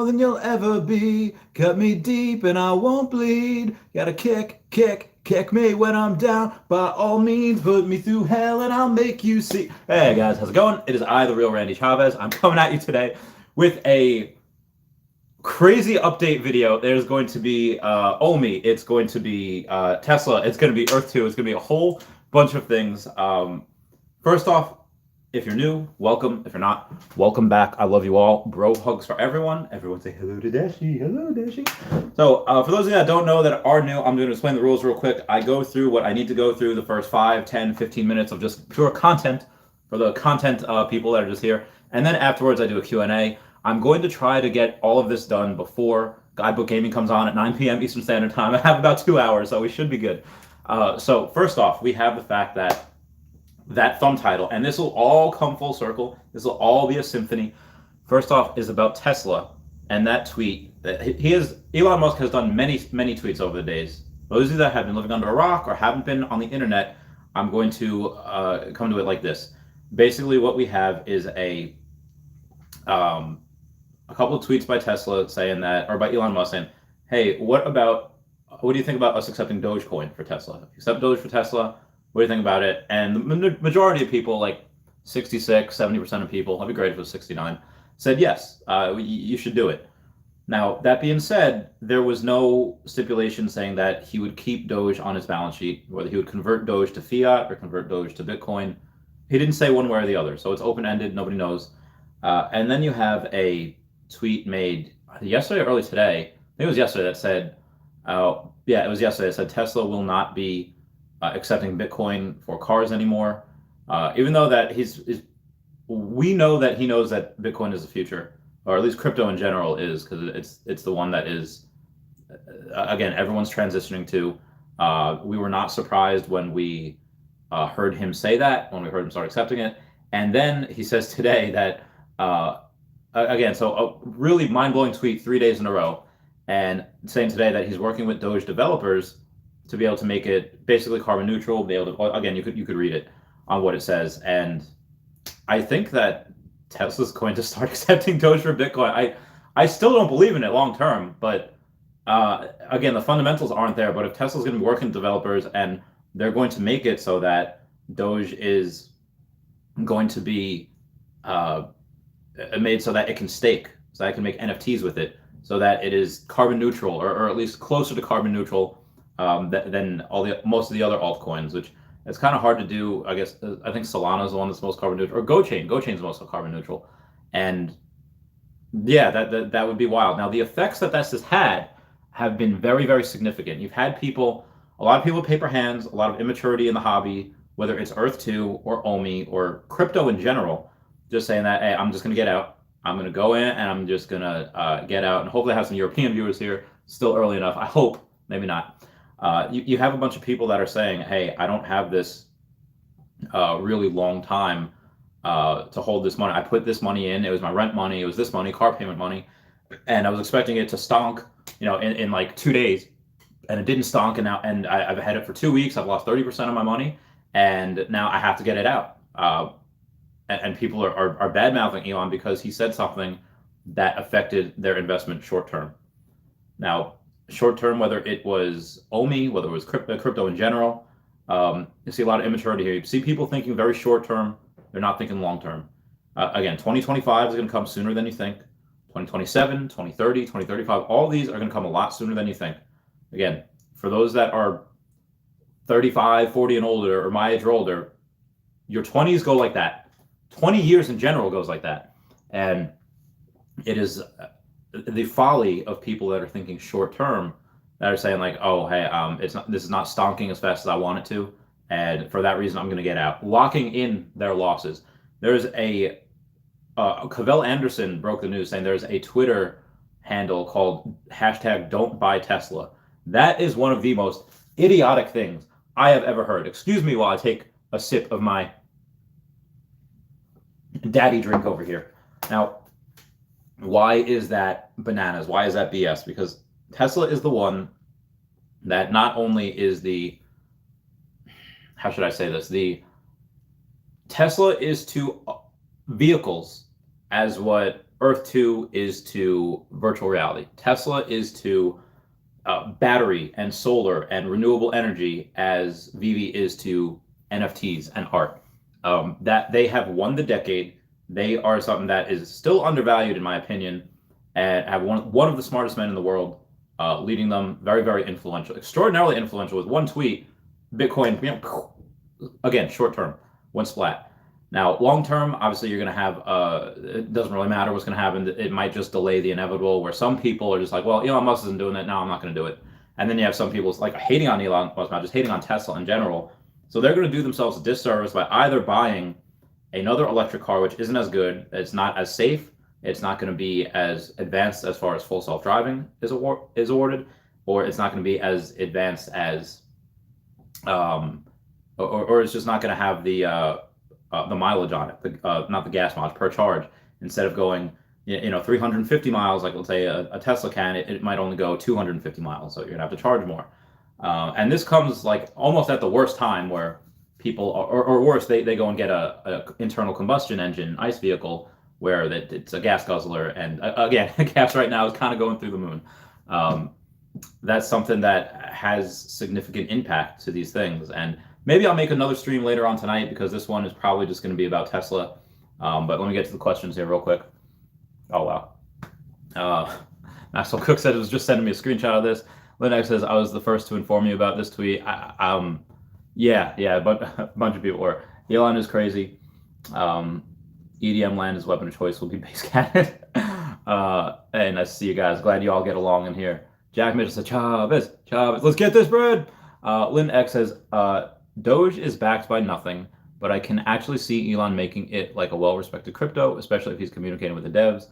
than you'll ever be. Cut me deep and I won't bleed. Gotta kick me when I'm down. By all means, put me through hell and I'll make you see. Hey guys, how's it going? It is I, the real Randy Chavez. I'm coming at you today with a crazy update video. There's going to be Omi, it's going to be Tesla, it's going to be Earth 2, it's going to be a whole bunch of things. First off, if you're new, welcome. If you're not, welcome back. I love you all. Bro hugs for everyone. Everyone say hello to Dashi. Hello, Dashi. So for those of you that don't know, that are new, I'm going to explain the rules real quick. I go through what I need to go through the first 5, 10, 15 minutes of just pure content for the content people that are just here. And then afterwards, I do a Q&A. I'm going to try to get all of this done before Guidebook Gaming comes on at 9 p.m. Eastern Standard Time. I have about 2 hours, so we should be good. So first off, we have the fact that thumb title, and this will all come full circle. This will all be a symphony. First off is about Tesla and that tweet that Elon Musk has done many tweets over the days. Those of you that have been living under a rock or haven't been on the internet, I'm going to come to it like this. Basically, what we have is a couple of tweets by Tesla saying that, or by Elon Musk saying, hey, what do you think about us accepting Dogecoin for Tesla? If you accept Doge for Tesla, what do you think about it? And the majority of people, like 66, 70% of people, that'd be great if it was 69, said yes, you should do it. Now, that being said, there was no stipulation saying that he would keep Doge on his balance sheet, whether he would convert Doge to fiat or convert Doge to Bitcoin. He didn't say one way or the other, so it's open-ended, nobody knows. And then you have a tweet made yesterday or early today, I think it was yesterday, that said, yeah, it was yesterday, it said Tesla will not be accepting Bitcoin for cars anymore, even though that we know that he knows that Bitcoin is the future, or at least crypto in general is, because it's the one that is, again, everyone's transitioning to. We were not surprised when we heard him say that, when we heard him start accepting it, and then he says today that, again, so a really mind-blowing tweet 3 days in a row, and saying today that he's working with Doge developers to be able to make it basically carbon neutral, be able to, again, you could read it on what it says. And I think that Tesla's going to start accepting Doge for Bitcoin. I still don't believe in it long term, but again, the fundamentals aren't there. But if Tesla's going to be working with developers and they're going to make it so that Doge is going to be made so that it can stake, so that I can make NFTs with it, so that it is carbon neutral, or at least closer to carbon neutral than most of the other altcoins, which it's kind of hard to do. I guess I think Solana is the one that's most carbon neutral, or GoChain's most carbon neutral, and yeah, that would be wild. Now, the effects that this has had have been very significant. You've had a lot of people with paper hands, a lot of immaturity in the hobby, whether it's Earth 2 or Omi or crypto in general, just saying that, hey, I'm just gonna get out. I'm gonna go in and I'm just gonna get out, and hopefully I have some European viewers here. Still early enough, I hope, maybe not. You have a bunch of people that are saying, hey, I don't have this really long time to hold this money. I put this money in, it was my rent money, it was this money, car payment money, and I was expecting it to stonk, in like 2 days, and it didn't stonk, and I've had it for 2 weeks, I've lost 30% of my money, and now I have to get it out. And people are bad-mouthing Elon because he said something that affected their investment short-term. Now, short-term, whether it was Omi, whether it was crypto in general, you see a lot of immaturity here. You see people thinking very short-term. They're not thinking long-term. Again, 2025 is going to come sooner than you think. 2027, 2030, 2035, all these are going to come a lot sooner than you think. Again, for those that are 35, 40 and older, or my age or older, your 20s go like that. 20 years in general goes like that. And it is the folly of people that are thinking short term, that are saying like, oh, hey, this is not stonking as fast as I want it to, and for that reason I'm going to get out, locking in their losses. There's Cavell Anderson broke the news saying there's a Twitter handle called #Don'tBuyTesla. That is one of the most idiotic things I have ever heard. Excuse me while I take a sip of my daddy drink over here. Now, why is that bananas? Why is that BS? Because Tesla is the one that not only is how should I say this? Tesla is to vehicles as what Earth 2 is to virtual reality. Tesla is to battery and solar and renewable energy, as Vivi is to NFTs and art. That they have won the decade. They are something that is still undervalued, in my opinion, and have one of the smartest men in the world leading them. Very, very influential, extraordinarily influential. With one tweet, Bitcoin, again, short term, one splat. Now, long term, obviously, you're going to have, it doesn't really matter what's going to happen. It might just delay the inevitable, where some people are just like, well, Elon Musk isn't doing it. No, I'm not going to do it. And then you have some people like hating on Elon Musk, not just hating on Tesla in general. So they're going to do themselves a disservice by either buying another electric car, which isn't as good, it's not as safe, it's not going to be as advanced as far as full self-driving is awarded, or it's not going to be as advanced as, or it's just not going to have the mileage on it, not the gas mileage per charge. Instead of going, 350 miles, like let's say a Tesla can, it might only go 250 miles, so you're gonna have to charge more. And this comes like almost at the worst time, where people, or worse, they go and get a internal combustion engine ICE vehicle, where it's a gas guzzler, and again, gas right now is kind of going through the moon. That's something that has significant impact to these things, and maybe I'll make another stream later on tonight, because this one is probably just going to be about Tesla. But let me get to the questions here real quick. Oh, wow. Maxwell Cook said it was just sending me a screenshot of this. Linux says, I was the first to inform you about this tweet. Yeah, but a bunch of people were. Elon is crazy. EDM land is weapon of choice, will be base cannon. And nice to see you guys. Glad you all get along in here. Jack Mitchell said, Chavez, let's get this bread. Lynn X says, Doge is backed by nothing, but I can actually see Elon making it like a well-respected crypto, especially if he's communicating with the devs.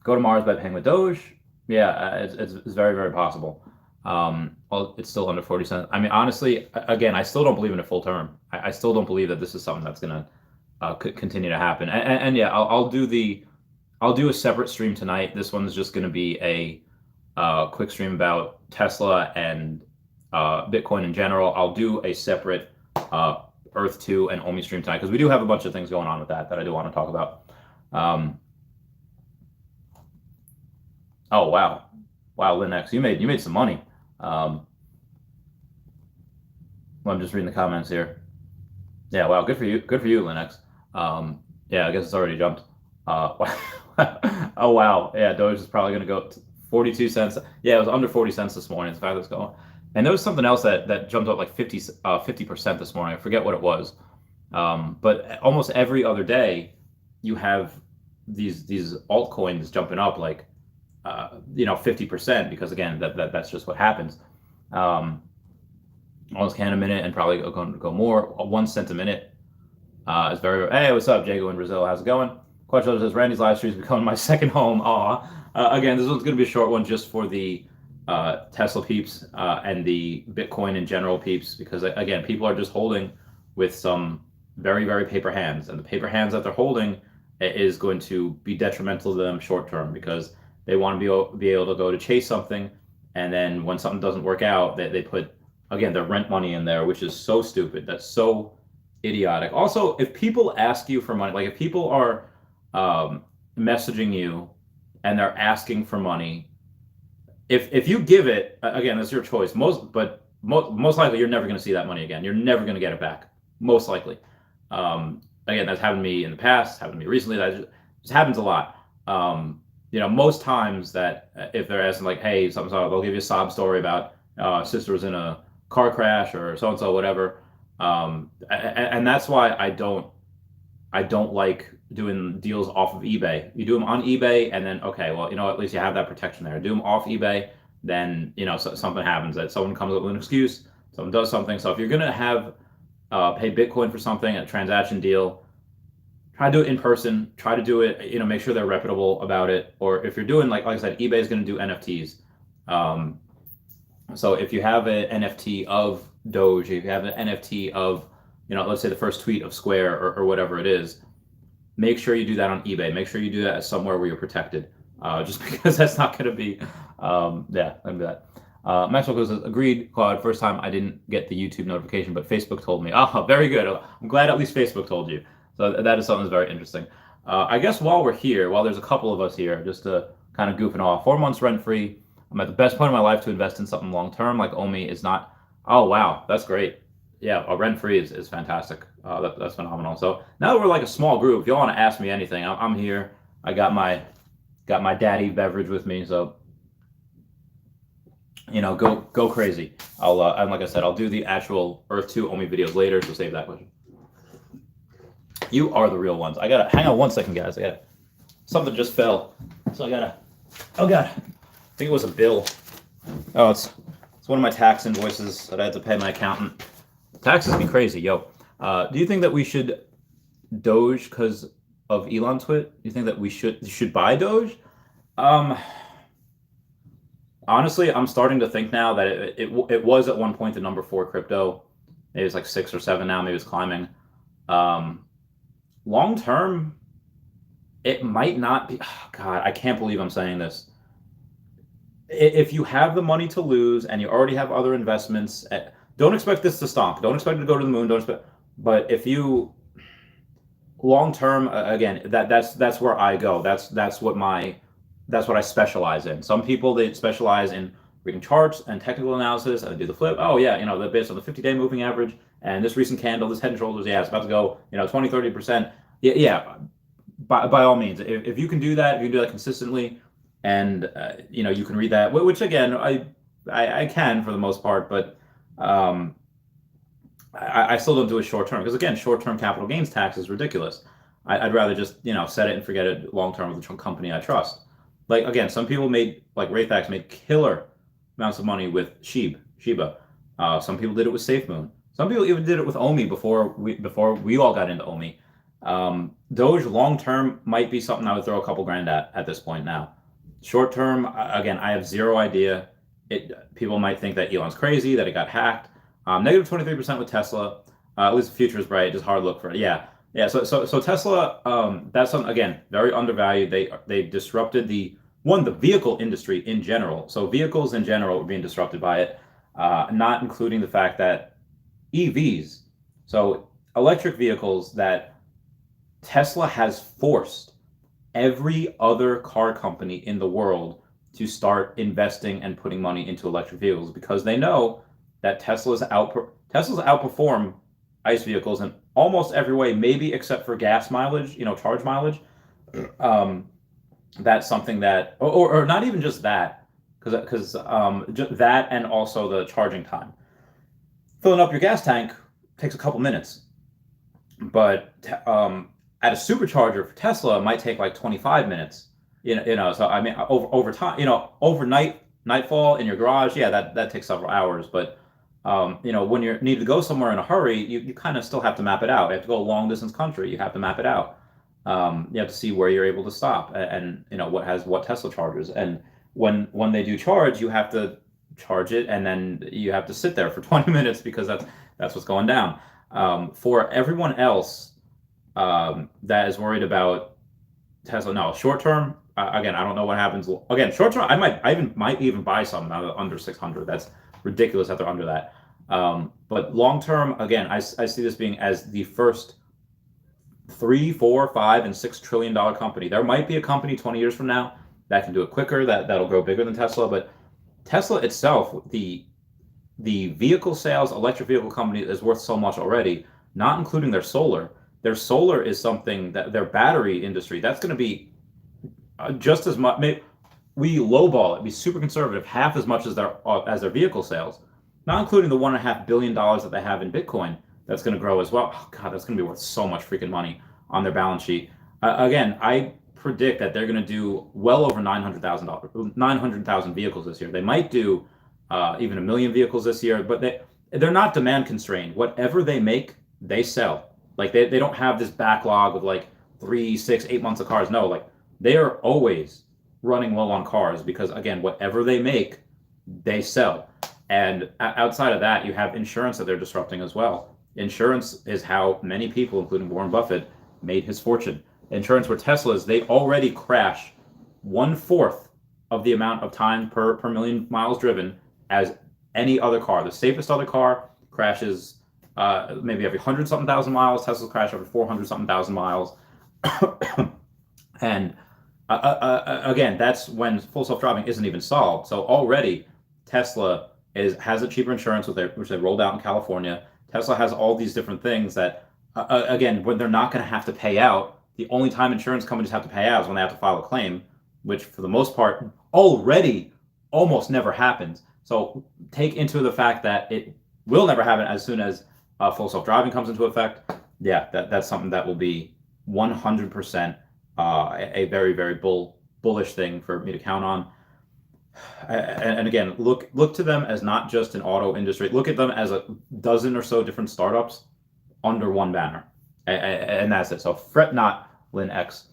Go to Mars by paying with Doge. Yeah, it's very, very possible. Well, it's still under 40 cents. I mean, honestly, again, I still don't believe in a full term. I still don't believe that this is something that's going to continue to happen. And yeah, I'll do a separate stream tonight. This one's just going to be a quick stream about Tesla and Bitcoin in general. I'll do a separate Earth 2 and Omi stream tonight, because we do have a bunch of things going on with that I do want to talk about. Oh wow, Linux, you made some money. Well, I'm just reading the comments here. Yeah, wow, good for you, Linux. Yeah, I guess it's already jumped. Oh wow, yeah, Doge is probably going to go 42 cents. Yeah, it was under 40 cents this morning. It's the fact that's going. And there was something else that jumped up like 50% this morning. I forget what it was. But almost every other day, you have these altcoins jumping up like 50%, because again, that's just what happens. Almost can a minute, and probably go more. 1 cent a minute is very. Hey, what's up, Jago in Brazil? How's it going? Question says, Randy's live stream is becoming my second home. Aw. Again, this one's going to be a short one, just for the Tesla peeps and the Bitcoin in general peeps, because again, people are just holding with some very, very paper hands, and the paper hands that they're holding is going to be detrimental to them short term, because they want to be able to go to chase something, and then when something doesn't work out, they put, again, their rent money in there, which is so stupid. That's so idiotic. Also, if people ask you for money, like if people are messaging you and they're asking for money, if you give it, again, that's your choice. Most likely you're never going to see that money again. You're never going to get it back, most likely. Again, that's happened to me in the past, happened to me recently. That just happens a lot. Most times that if they're asking like, hey, something, they'll give you a sob story about sister was in a car crash or so and so, whatever. And that's why I don't like doing deals off of eBay. You do them on eBay, and then okay, well, at least you have that protection there. Do them off eBay, then something happens, that someone comes up with an excuse, someone does something. So if you're gonna have pay Bitcoin for something, a transaction deal, try to do it in person. Try to do it, make sure they're reputable about it. Or if you're doing like I said, eBay is going to do NFTs. So if you have an NFT of Doge, if you have an NFT of, let's say the first tweet of Square or whatever it is, make sure you do that on eBay. Make sure you do that somewhere where you're protected. Just because that's not going to be, let me do that. Maxwell says, agreed, Claude. First time I didn't get the YouTube notification, but Facebook told me. Oh, very good. I'm glad at least Facebook told you. So that is something that's very interesting. I guess while we're here, while there's a couple of us here, just to kind of goofing off, 4 months rent free. I'm at the best point of my life to invest in something long term. Like Omi is not. Oh wow, that's great. Yeah, rent free is fantastic. That's phenomenal. So now that we're like a small group, if you want to ask me anything, I'm here. I got my daddy beverage with me, so go crazy. I'll and like I said, I'll do the actual Earth 2 Omi videos later, so save that question. You are the real ones. I gotta hang on 1 second, guys. I got something just fell, so I gotta. Oh god, I think it was a bill. Oh, it's one of my tax invoices that I had to pay my accountant. Taxes be crazy, yo. Do you think that we should Doge because of Elon tweet? Do you think that we should buy Doge? Honestly, I'm starting to think now that it was at one point the number 4 crypto. Maybe it's like 6 or 7 now. Maybe it's climbing. Long term, it might not be. Oh God, I can't believe I'm saying this. If you have the money to lose and you already have other investments, don't expect this to stop. Don't expect it to go to the moon. Don't expect. But if you long term, again, that's where I go. That's what I specialize in. Some people, they specialize in reading charts and technical analysis and do the flip. Oh yeah, they're based on the 50-day moving average and this recent candle, this head and shoulders, yeah, it's about to go, 20, 30%. Yeah. By all means, if you can do that, if you can do that consistently, and you can read that, which again, I can for the most part, but I still don't do it short term because again, short term capital gains tax is ridiculous. I'd rather just set it and forget it long term with a company I trust. Like again, some people like Rayfax made killer amounts of money with Shiba. Some people did it with SafeMoon. Some people even did it with Omi before we all got into Omi. Doge long term might be something I would throw a couple grand at this point now. Short term, again, I have zero idea. People might think that Elon's crazy, that it got hacked. Negative 23% with Tesla. At least the future is bright. Just hard look for it. Yeah. So Tesla, that's something again very undervalued. They disrupted the vehicle industry in general. So vehicles in general were being disrupted by it, not including the fact that EVs, so electric vehicles, that Tesla has forced every other car company in the world to start investing and putting money into electric vehicles because they know that Tesla's outperform ICE vehicles in almost every way, maybe except for gas mileage, charge mileage. That's something that, or not even just that, because just that and also the charging time. Filling up your gas tank takes a couple minutes, but at a supercharger for Tesla, it might take like 25 minutes. So I mean, over time, overnight, nightfall in your garage, yeah, that takes several hours. But when you need to go somewhere in a hurry, you kind of still have to map it out. You have to go a long distance country. You have to map it out. You have to see where you're able to stop and what Tesla charges. And when they do charge, you have to charge it and then you have to sit there for 20 minutes because that's what's going down. For everyone else that is worried about Tesla, no, short term, again, I don't know what happens. Again, short term, I might even buy some under 600. That's ridiculous that they're under that. But long term, again, I see this being as the first 3, 4, 5, and $6 trillion company. There might be a company 20 years from now that can do it quicker, that'll grow bigger than Tesla. But Tesla itself, the vehicle sales, electric vehicle company is worth so much already, not including their solar. Their solar is something that their battery industry, that's going to be just as much. We lowball it, be super conservative, half as much as their vehicle sales, not including the $1.5 billion that they have in Bitcoin. That's going to grow as well. Oh God, that's going to be worth so much freaking money on their balance sheet. Again, I predict that they're going to do well over 900,000 vehicles this year. They might do even 1 million vehicles this year, but they're not demand constrained. Whatever they make, they sell. Like they don't have this backlog of like 3, 6, 8 months of cars. No, like they are always running low on cars because again, whatever they make, they sell. And outside of that, you have insurance that they're disrupting as well. Insurance is how many people, including Warren Buffett, made his fortune. Insurance where Teslas, they already crash 1/4 of the amount of time per million miles driven as any other car. The safest other car crashes maybe every 100-something thousand miles. Teslas crash every 400-something thousand miles. And again, that's when full self-driving isn't even solved. So already Tesla has a cheaper insurance which they rolled out in California. Tesla has all these different things that again, when they're not going to have to pay out, the only time insurance companies have to pay out is when they have to file a claim, which for the most part already almost never happens. So take into the fact that it will never happen as soon as full self-driving comes into effect. Yeah, that's something that will be 100% a very, very bullish thing for me to count on. And again, look to them as not just an auto industry. Look at them as a dozen or so different startups under one banner, and that's it. So fret not, Lynn X.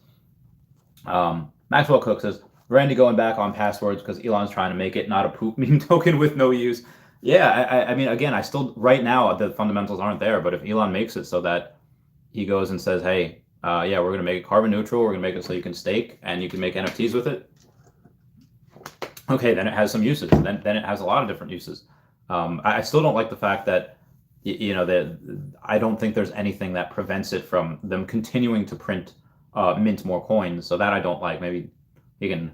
Maxwell Cook says, Randy going back on passwords because Elon's trying to make it not a poop meme token with no use. Yeah, I mean, again, I still, right now, the fundamentals aren't there, but if Elon makes it so that he goes and says, hey, yeah, we're going to make it carbon neutral, we're going to make it so you can stake and you can make NFTs with it, okay, then it has some uses. Then it has a lot of different uses. I still don't like the fact that, that I don't think there's anything that prevents it from them continuing to mint more coins. So that I don't like. Maybe you can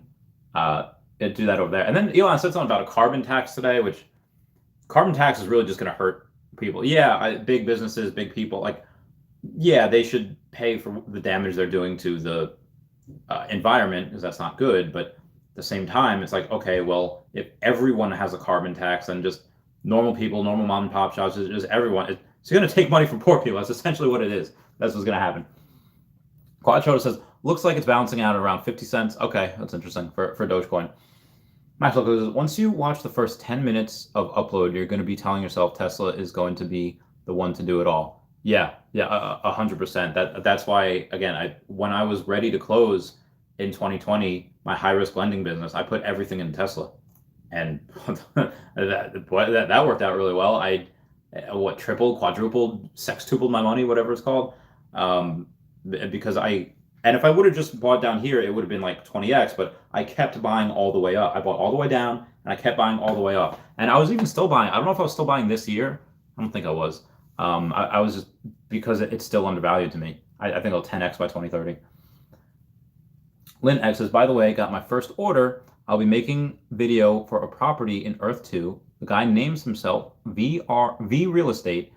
do that over there. And then Elon said something about a carbon tax today, which carbon tax is really just going to hurt people. Yeah, big businesses, big people, like, yeah, they should pay for the damage they're doing to the environment, because that's not good. But at the same time, it's like, okay, well, if everyone has a carbon tax, then just normal people, normal mom and pop shops, just everyone, it's going to take money from poor people. That's essentially what it is. That's what's going to happen. Quad Shoulder says, looks like it's bouncing out at around 50 cents. Okay, that's interesting for Dogecoin. Maxwell goes, once you watch the first 10 minutes of upload, you're going to be telling yourself Tesla is going to be the one to do it all. Yeah, 100%. That's why, again, when I was ready to close in 2020, my high risk lending business, I put everything in Tesla, and that worked out really well. I tripled, quadrupled, sextupled my money, whatever it's called, because if I would have just bought down here, it would have been like 20x, but I kept buying all the way up. I bought all the way down, and I kept buying all the way up. And I was even still buying. I don't know if I was still buying this year. I don't think I was. I was just, because it's still undervalued to me. I think it'll 10x by 2030. Lynn X says, by the way, got my first order. I'll be making video for a property in Earth 2. The guy names himself V Real Estate.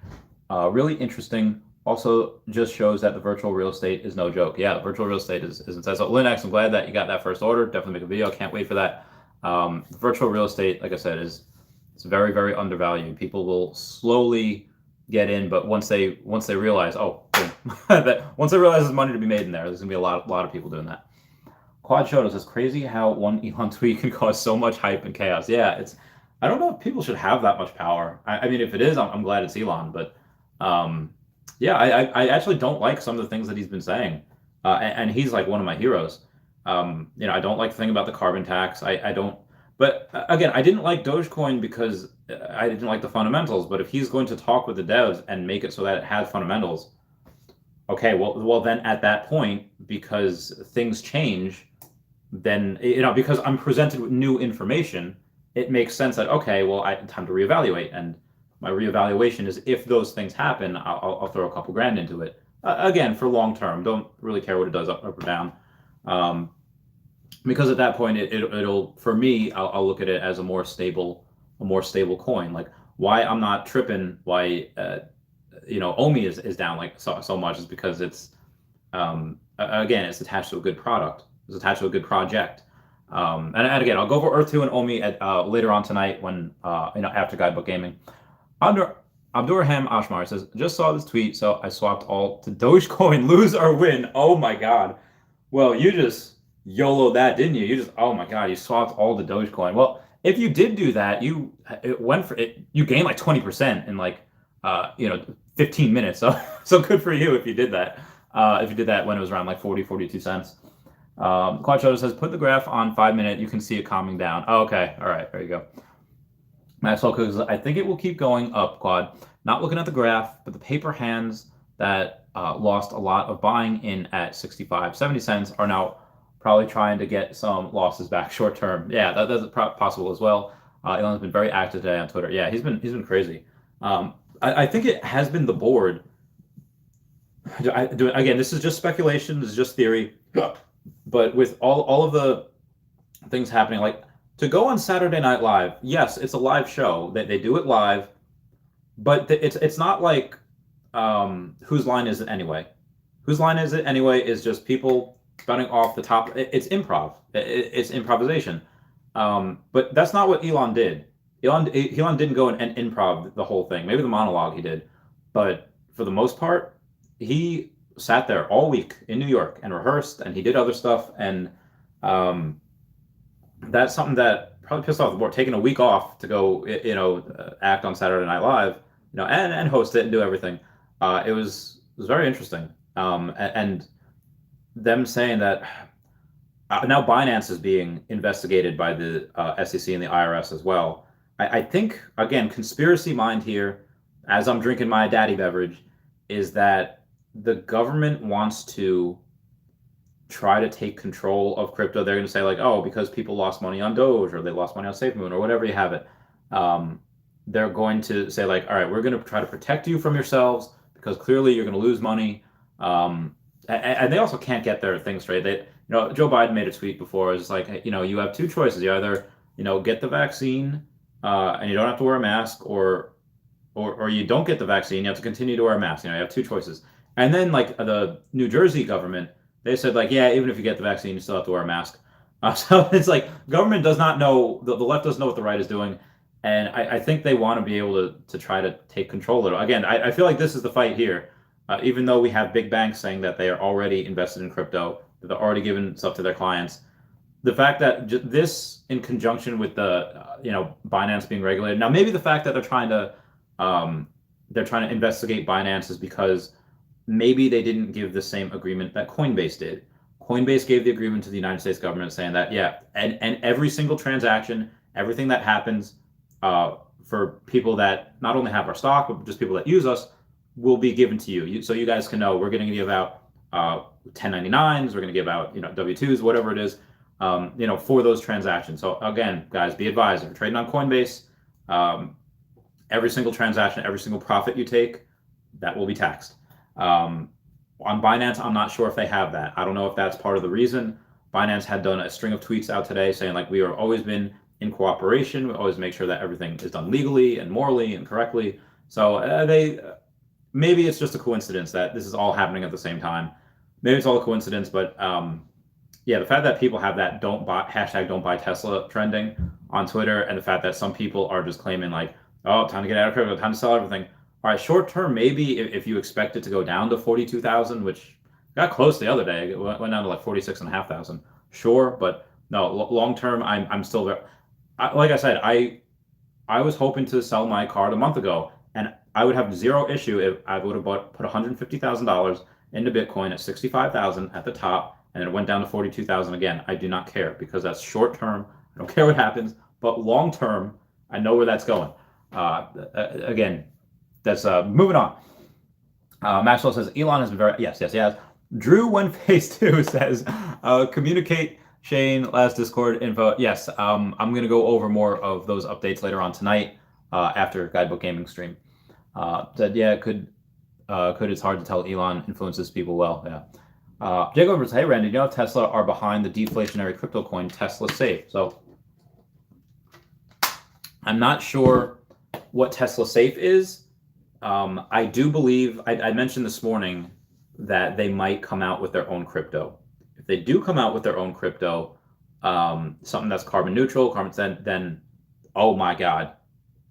Really interesting. Also, just shows that the virtual real estate is no joke. Yeah, virtual real estate is insane. So, Lynn X, I'm glad that you got that first order. Definitely make a video. Can't wait for that. Virtual real estate, like I said, it's very, very undervalued. People will slowly get in, but once they realize, once they realize there's money to be made in there, there's gonna be a lot of people doing that. Quad Shoto says, crazy how one Elon tweet can cause so much hype and chaos. Yeah, I don't know if people should have that much power. I mean, if it is, I'm glad it's Elon, but yeah, I actually don't like some of the things that he's been saying, and he's like one of my heroes. I don't like the thing about the carbon tax. I don't. But again, I didn't like Dogecoin because I didn't like the fundamentals. But if he's going to talk with the devs and make it so that it has fundamentals, okay, well then at that point, because things change, then because I'm presented with new information, it makes sense that okay, well, time to reevaluate, and my reevaluation is if those things happen, I'll throw a couple grand into it. Again, for long term, don't really care what it does up or down. Because at that point, it'll for me, I'll look at it as a more stable coin. Like why I'm not tripping, why Omi is down like so much is because it's again, it's attached to a good product. It's attached to a good project. And again, I'll go over Earth 2 and Omi later on tonight when after Guidebook Gaming. Abdurrahim Ashmar says, just saw this tweet, so I swapped all to Dogecoin, lose or win. Oh my God. Well, you just YOLO that, didn't you? Oh my God, you swapped all to Dogecoin. Well, if you did do that, you gained like 20% in like 15 minutes. So good for you if you did that. If you did that when it was around like 42 cents. Quadshoto says, put the graph on 5 minute, you can see it calming down. Oh, okay, all right, there you go. Maxwell Cook says, I think it will keep going up, Quad. Not looking at the graph, but the paper hands that lost a lot of buying in at 65, 70 cents are now probably trying to get some losses back short term. Yeah, that's possible as well. Elon's been very active today on Twitter. Yeah, he's been crazy. I think it has been the board Again, this is just speculation. This is just theory. But with all of the things happening, like to go on Saturday Night Live, yes, it's a live show. They do it live, but it's not like whose line is it anyway? Whose line is it anyway? Is just people spouting off the top. It's improv. It's improvisation. But that's not what Elon did. Elon didn't go and improv the whole thing. Maybe the monologue he did, but for the most part, he sat there all week in New York and rehearsed, and he did other stuff, and um, that's something that probably pissed off the board. Taking a week off to go, act on Saturday Night Live, and host it and do everything. It was very interesting. And them saying that now Binance is being investigated by the SEC and the IRS as well. I think, again, conspiracy mind here, as I'm drinking my daddy beverage, is that the government wants to try to take control of crypto. They're going to say like, oh, because people lost money on Doge or they lost money on SafeMoon or whatever you have it. They're going to say like, all right, we're going to try to protect you from yourselves because clearly you're going to lose money. And they also can't get their things straight. Joe Biden made a tweet before. It's like, you have two choices. You either, get the vaccine and you don't have to wear a mask, or you don't get the vaccine. You have to continue to wear a mask. You have two choices. And then like the New Jersey government, they said like, yeah, even if you get the vaccine, you still have to wear a mask. So it's like government does not know, the left doesn't know what the right is doing. And I think they want to be able to try to take control of it. Again, I feel like this is the fight here. Even though we have big banks saying that they are already invested in crypto, that they're already giving stuff to their clients, the fact that this, in conjunction with the Binance being regulated, now maybe the fact that they're trying to investigate Binance is because maybe they didn't give the same agreement that Coinbase did. Coinbase gave the agreement to the United States government saying that, yeah, and every single transaction, everything that happens for people that not only have our stock, but just people that use us, will be given to you. So you guys can know we're going to give out 1099s, we're going to give out W2s, whatever it is, for those transactions. So again, guys, be advised, if you're trading on Coinbase, every single transaction, every single profit you take, that will be taxed. On Binance, I'm not sure if they have that. I don't know if that's part of the reason. Binance had done a string of tweets out today saying like, we have always been in cooperation. We always make sure that everything is done legally and morally and correctly. So maybe it's just a coincidence that this is all happening at the same time. Maybe it's all a coincidence, but the fact that people have that don't buy Tesla trending on Twitter, and the fact that some people are just claiming like, oh, time to get out of crypto, time to sell everything. All right, short term, maybe if you expect it to go down to 42,000, which got close the other day, it went down to like 46,500. Sure, but no, long term, I'm still there. Like I said, I was hoping to sell my card a month ago, and I would have zero issue if I would have put $150,000 into Bitcoin at 65,000 at the top, and it went down to 42,000 again. I do not care because that's short term. I don't care what happens, but long term, I know where that's going. Again, that's moving on. Maxwell says Elon has been very yes. Drew when phase 2 says communicate Shane last Discord info. Yes, I'm gonna go over more of those updates later on tonight after Guidebook Gaming stream. Said yeah, could it's hard to tell Elon influences people well. Yeah. Jacob says, hey Randy, you know Tesla are behind the deflationary crypto coin Tesla Safe. So I'm not sure what Tesla Safe is. I do believe I mentioned this morning that they might come out with their own crypto. If they do come out with their own crypto, something that's carbon neutral, then oh my God,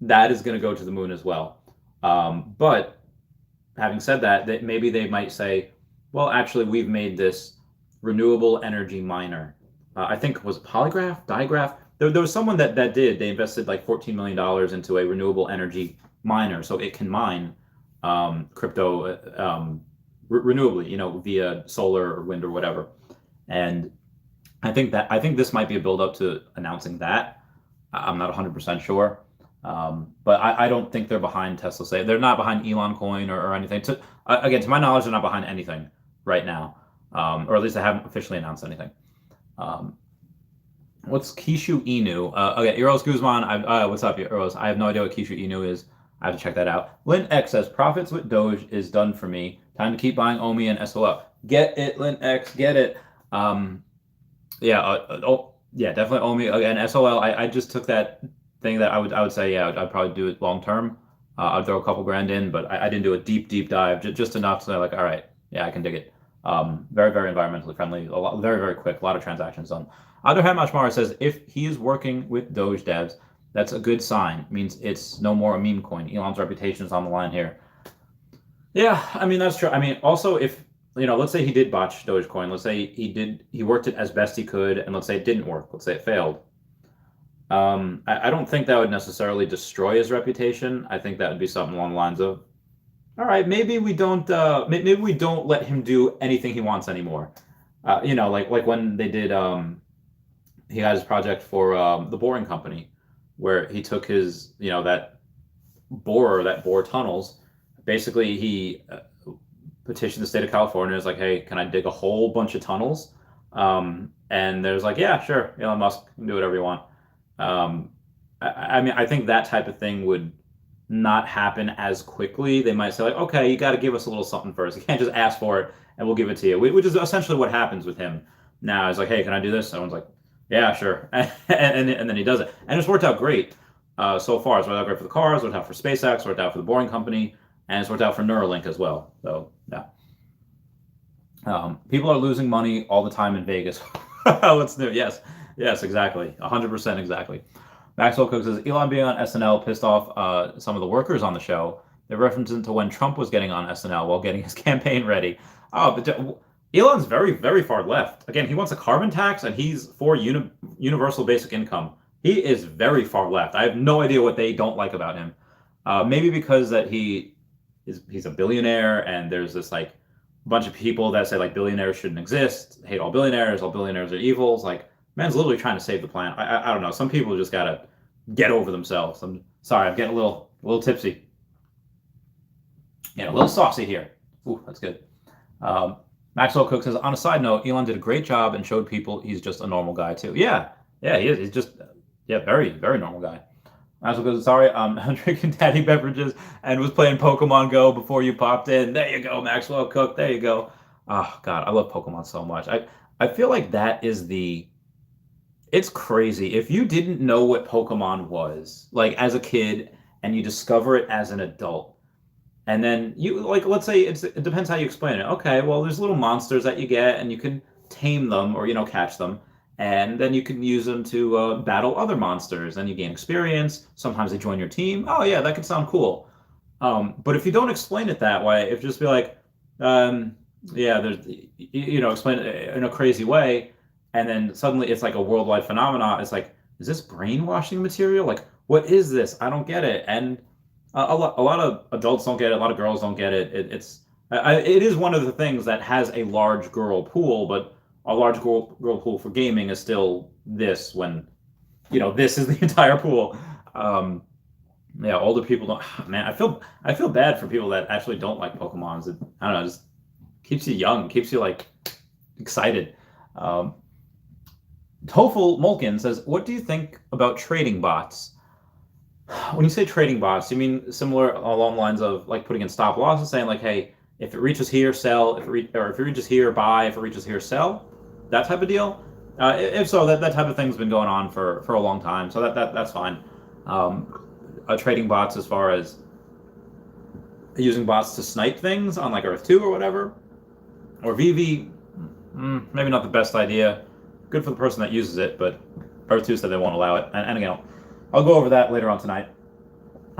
that is going to go to the moon as well. But having said that, maybe they might say, well, actually, we've made this renewable energy miner. I think was it Digraph. There was someone that did. They invested like $14 million into a renewable energy miner, so it can mine crypto renewably, via solar or wind or whatever. And I think this might be a build up to announcing that. I'm not 100% sure, but I don't think they're behind Tesla Safe. They're not behind Elon Coin or anything. Again, to my knowledge, they're not behind anything right now, or at least they haven't officially announced anything. What's Kishu Inu? Okay, Eros Guzman. What's up, Eros? I have no idea what Kishu Inu is. I have to check that out. Lynn X says, profits with Doge is done for me. Time to keep buying Omi and SOL. Get it, Lin X, get it. Yeah, definitely Omi again. SOL. I just took that thing that I would say, yeah, I'd probably do it long term. I'd throw a couple grand in, but I didn't do a deep dive, just enough to say like, all right, yeah, I can dig it. Very environmentally friendly, a lot, very quick, a lot of transactions done. Other hand, Mashmara says if he is working with Doge devs, that's a good sign. It means it's no more a meme coin. Elon's reputation is on the line here. Yeah, I mean that's true. I mean, also if let's say he did botch Dogecoin. Let's say he worked it as best he could, and let's say it didn't work. Let's say it failed. I don't think that would necessarily destroy his reputation. I think that would be something along the lines of, all right, maybe we don't let him do anything he wants anymore. Like when they did, he had his project for the Boring Company, where he took his that bore tunnels. Basically, he petitioned the state of California. It's like, hey, can I dig a whole bunch of tunnels? And there's like, yeah, sure, Elon Musk can do whatever you want. I mean, I think that type of thing would not happen as quickly. They might say like, okay, you got to give us a little something first. You can't just ask for it and we'll give it to you, which is essentially what happens with him now. It's like, hey, can I do this? Everyone's like, yeah, sure, and then he does it, and it's worked out great so far. It's worked out great for the cars, worked out for SpaceX, worked out for the Boring Company, and it's worked out for Neuralink as well. So yeah, people are losing money all the time in Vegas. What's new? Yes, exactly, 100% exactly. Maxwell Cook says Elon being on SNL pissed off some of the workers on the show. They reference into when Trump was getting on SNL while getting his campaign ready. Oh, but Elon's very far left. Again, he wants a carbon tax and he's for universal basic income. He is very far left. I have no idea what they don't like about him. Maybe because that he's a billionaire and there's this like bunch of people that say like billionaires shouldn't exist, hate all billionaires are evil. It's like, man's literally trying to save the planet. I don't know. Some people just gotta get over themselves. I'm sorry, I'm getting a little tipsy. Yeah, a little saucy here. Ooh, that's good. Maxwell Cook says, on a side note, Elon did a great job and showed people he's just a normal guy too. Yeah, he is. He's just very normal guy. Maxwell Cook says, sorry, I'm drinking daddy beverages and was playing Pokemon Go before you popped in. There you go, Maxwell Cook. There you go. Oh God, I love Pokemon so much. I feel like that is it's crazy. If you didn't know what Pokemon was, like as a kid, and you discover it as an adult, and then you like, let's say it depends how you explain it. Okay, well, there's little monsters that you get, and you can tame them or catch them, and then you can use them to battle other monsters, and you gain experience. Sometimes they join your team. Oh yeah, that could sound cool. But if you don't explain it that way, if just be like, yeah, there's explain it in a crazy way, and then suddenly it's like a worldwide phenomenon. It's like, is this brainwashing material? Like, what is this? I don't get it. And a lot of adults don't get it. A lot of girls don't get it. It is one of the things that has a large girl pool, but a large girl pool for gaming is still this when, this is the entire pool. Yeah, older people don't. Man, I feel bad for people that actually don't like Pokemon. I don't know, just keeps you young, keeps you like excited. Tofel Mulkin says, what do you think about trading bots? When you say trading bots, you mean similar along the lines of like putting in stop losses, saying like, hey, if it reaches here, sell. If it reaches here, buy. If it reaches here, sell. That type of deal. If so, that type of thing's been going on for a long time. So that's fine. Trading bots as far as using bots to snipe things on like Earth 2 or whatever, or VV, maybe not the best idea. Good for the person that uses it, but Earth 2 said they won't allow it. And again, I'll go over that later on tonight.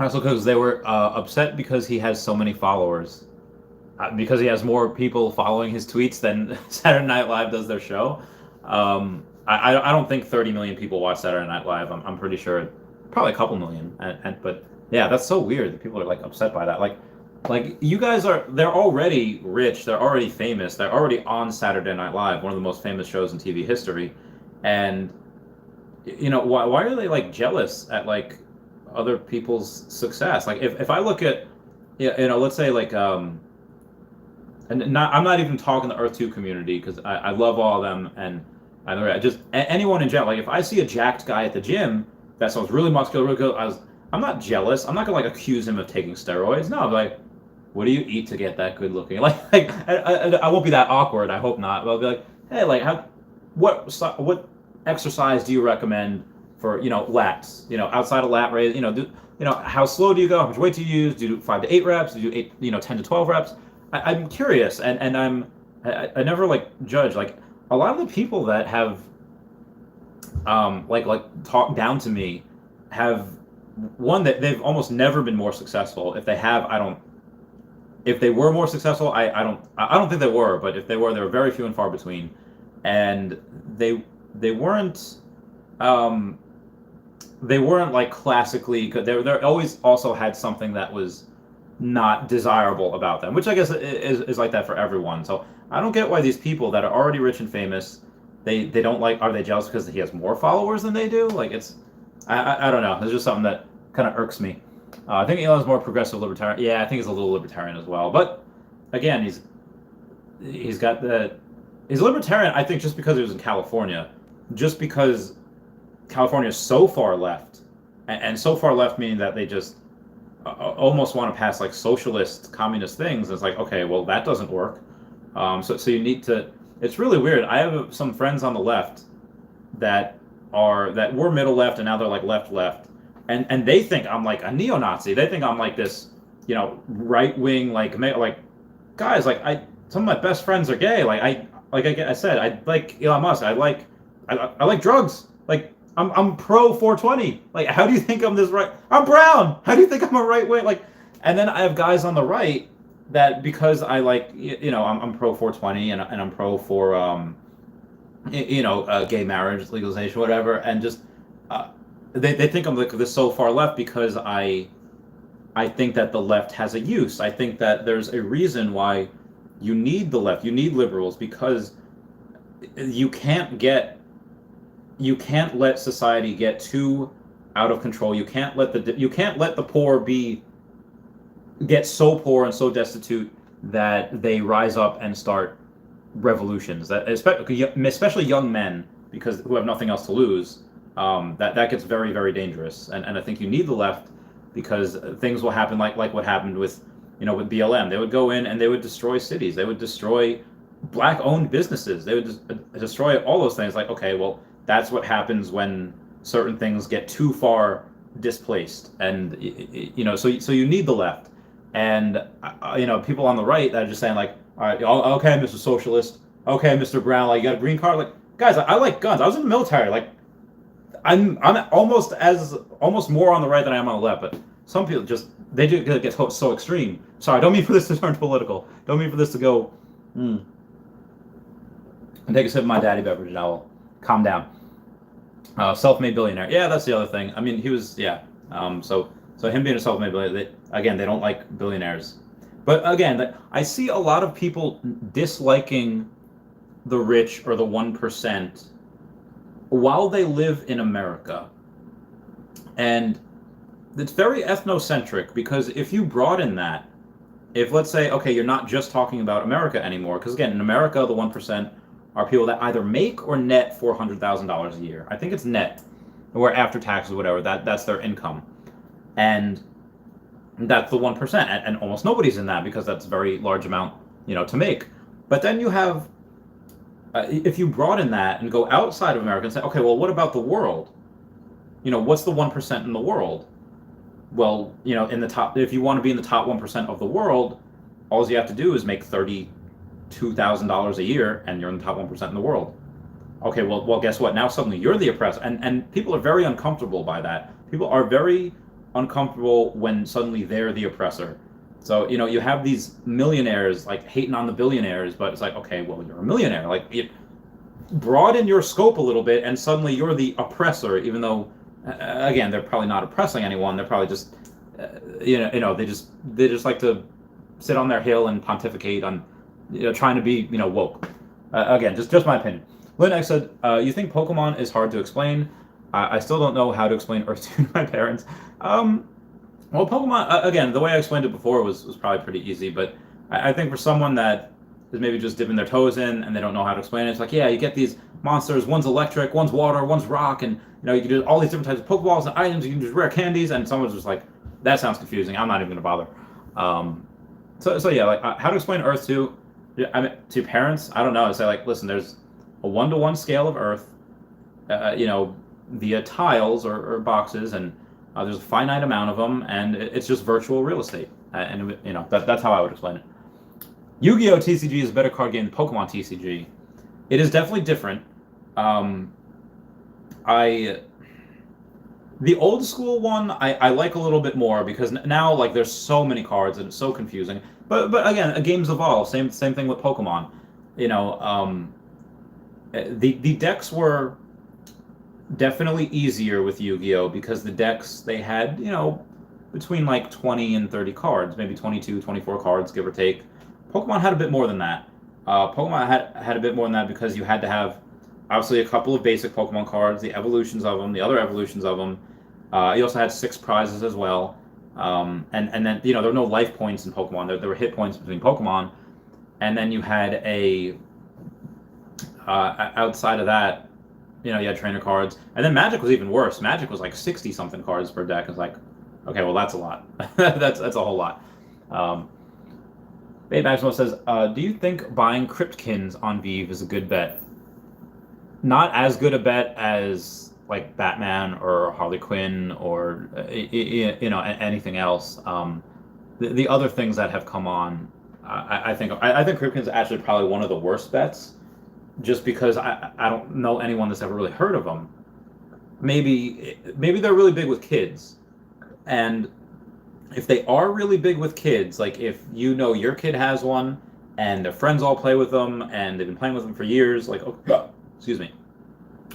Also, because they were upset because he has so many followers. Because he has more people following his tweets than Saturday Night Live does their show. I don't think 30 million people watch Saturday Night Live. I'm pretty sure, probably a couple million. But yeah, that's so weird that people are like upset by that. Like you guys they're already rich. They're already famous. They're already on Saturday Night Live, one of the most famous shows in TV history. And why are they like jealous at like other people's success? Like if I look at, let's say like and I'm not even talking the Earth 2 community because I love all of them, and I just anyone in general. Like if I see a jacked guy at the gym that sounds really muscular, really good, I'm not jealous. I'm not gonna like accuse him of taking steroids. No, I'm like, what do you eat to get that good looking? I won't be that awkward. I hope not. But I'll be like, hey, like, what exercise do you recommend for lats? Outside of lat raise. How slow do you go? How much weight do you use? Do you do 5 to 8 reps? Do you do 10 to 12 reps? I'm curious, and I never like judge like a lot of the people that have like talked down to me have one that they've almost never been more successful. If they have, I don't. If they were more successful, I don't think they were, but if they were very few and far between, and they weren't like classically good. They always also had something that was not desirable about them, which I guess is like that for everyone. So I don't get why these people that are already rich and famous, they don't like. Are they jealous because he has more followers than they do? Like I don't know. It's just something that kind of irks me. I think Elon's more progressive libertarian. Yeah, I think he's a little libertarian as well. But again, he's got he's libertarian. I think just because he was in California, just because California is so far left, and so far left meaning that they just almost want to pass like socialist, communist things. It's like, okay, well that doesn't work. So you need to. It's really weird. I have some friends on the left that were middle left and now they're like left. And they think I'm like a neo-Nazi. They think I'm like this, right wing, like guys. Like some of my best friends are gay. I said, I like Elon Musk. I like drugs. Like I'm pro 420. Like how do you think I'm this right? I'm brown. How do you think I'm a right wing? Like, and then I have guys on the right that because I like I'm pro 420 and I'm pro for gay marriage legalization, whatever, and just. They think I'm like this so far left because I think that the left has a use. I think that there's a reason why you need the left. You need liberals because you can't let society get too out of control. You can't let the poor get so poor and so destitute that they rise up and start revolutions. That especially young men who have nothing else to lose. That gets very, very dangerous, and I think you need the left because things will happen like what happened with BLM. They would go in and they would destroy cities. They would destroy black-owned businesses. They would destroy all those things. Like, okay, well, that's what happens when certain things get too far displaced, and so you need the left, and people on the right that are just saying like, all right, okay, Mr. Socialist, okay, Mr. Brown, like you got a green card, like guys, I like guns. I was in the military, like. I'm almost more on the right than I am on the left, but some people they do get so extreme. Sorry, I don't mean for this to turn political. Don't mean for this to go. And take a sip of my daddy beverage, and I will calm down. Self-made billionaire. Yeah, that's the other thing. I mean, he was So him being a self-made billionaire, they don't like billionaires. But again, I see a lot of people disliking the rich or the 1%. While they live in America. And it's very ethnocentric because if you broaden that, if let's say, okay, you're not just talking about America anymore, because again, in America, the 1% are people that either make or net $400,000 a year. I think it's net, or after taxes, whatever, that's their income. And that's the 1%. And almost nobody's in that because that's a very large amount, to make. But then you have if you broaden that and go outside of America and say, okay, well, what about the world? What's the 1% in the world? Well, in the top, if you want to be in the top 1% of the world, all you have to do is make $32,000 a year, and you're in the top 1% in the world. Okay, well, guess what? Now suddenly you're the oppressor, and people are very uncomfortable by that. People are very uncomfortable when suddenly they're the oppressor. So, you have these millionaires like hating on the billionaires, but it's like, okay, well, you're a millionaire. Like, broaden your scope a little bit, and suddenly you're the oppressor, even though, again, they're probably not oppressing anyone. They're probably just, they just like to sit on their hill and pontificate on, trying to be, woke. Again, just my opinion. Lynn said, you think Pokemon is hard to explain? I still don't know how to explain Earth 2 to my parents. Well, Pokemon, again, the way I explained it before was probably pretty easy, but I think for someone that is maybe just dipping their toes in and they don't know how to explain it, it's like, yeah, you get these monsters, one's electric, one's water, one's rock, and you can do all these different types of Pokeballs and items, you can do rare candies, and someone's just like, that sounds confusing, I'm not even going to bother. So yeah, like how to explain Earth to, yeah, I mean, to parents? I don't know. I say like, listen, there's a 1-to-1 scale of Earth, you know, via tiles or boxes, and there's a finite amount of them, and it's just virtual real estate. And you know, that's how I would explain it. Yu-Gi-Oh! TCG is a better card game than Pokemon TCG. It is definitely different. Um, I The old school one I like a little bit more because now like there's so many cards and it's so confusing. But again, games evolve. Same thing with Pokemon. You know, the decks were definitely easier with Yu-Gi-Oh because the decks they had, you know, between like 20 and 30 cards, maybe 22, 24 cards, give or take. Pokemon had a bit more than that. Pokemon had a bit more than that because you had to have obviously a couple of basic Pokemon cards, the evolutions of them, the other evolutions of them. You also had 6 prizes as well. And then, you know, there were no life points in Pokemon. There were hit points between Pokemon. And then you had outside of that, you know, you had trainer cards. And then Magic was even worse. Magic was like 60 something cards per deck. It's like, okay, well, that's a lot. that's a whole lot. Babe Maximo says, do you think buying Cryptkins on Vive is a good bet? Not as good a bet as like Batman or Harley Quinn or you know, anything else. The other things that have come on, I think Cryptkins is actually probably one of the worst bets, just because I don't know anyone that's ever really heard of them. Maybe they're really big with kids, and if they are really big with kids, like if you know your kid has one and their friends all play with them and they've been playing with them for years, like, oh, excuse me.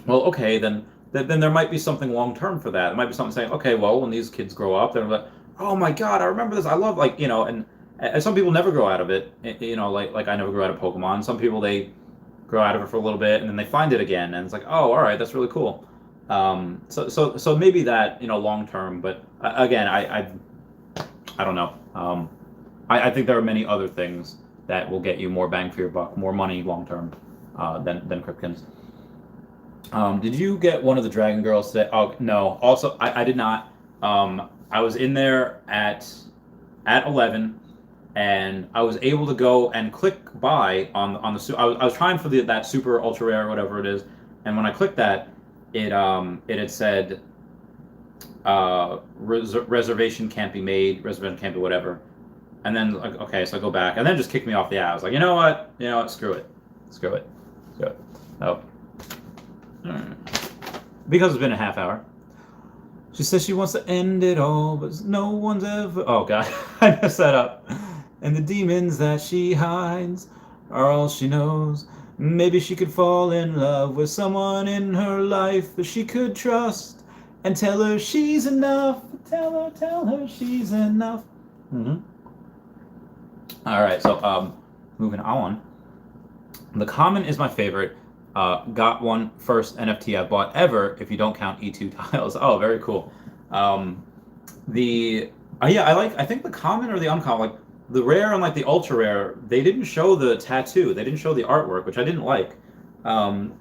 Well, okay, then there might be something long term for that. It might be something saying, okay, well, when these kids grow up, they're like, oh my God, I remember this. I love, like, you know, and some people never grow out of it. You know, like I never grew out of Pokemon. Some people, they grow out of it for a little bit and then they find it again, and it's like, oh, all right, that's really cool. So maybe that, you know, long term, but again, I don't know. I think there are many other things that will get you more bang for your buck, more money long term, than Cryptkins. Did you get one of the Dragon Girls today? Oh no. Also, I did not. I was in there at 11, and I was able to go and click buy on the. I was trying for that super ultra rare or whatever it is, and when I clicked that, it had said reservation can't be made, reservation can't be whatever. And then, like, okay, so I go back, and then just kicked me off the app. I was like, you know what, screw it. Oh, because it's been a half hour. She says she wants to end it all, but no one's ever. Oh God, I messed that up. And the demons that she hides are all she knows. Maybe she could fall in love with someone in her life that she could trust. And tell her she's enough. Tell her she's enough. Mm-hmm. All right, so moving on. The Common is my favorite. Got one first NFT I bought ever, if you don't count E2 tiles. Oh, very cool. I think the Common or the Uncommon, like the rare and like the ultra rare, they didn't show the tattoo. They didn't show the artwork, which I didn't like.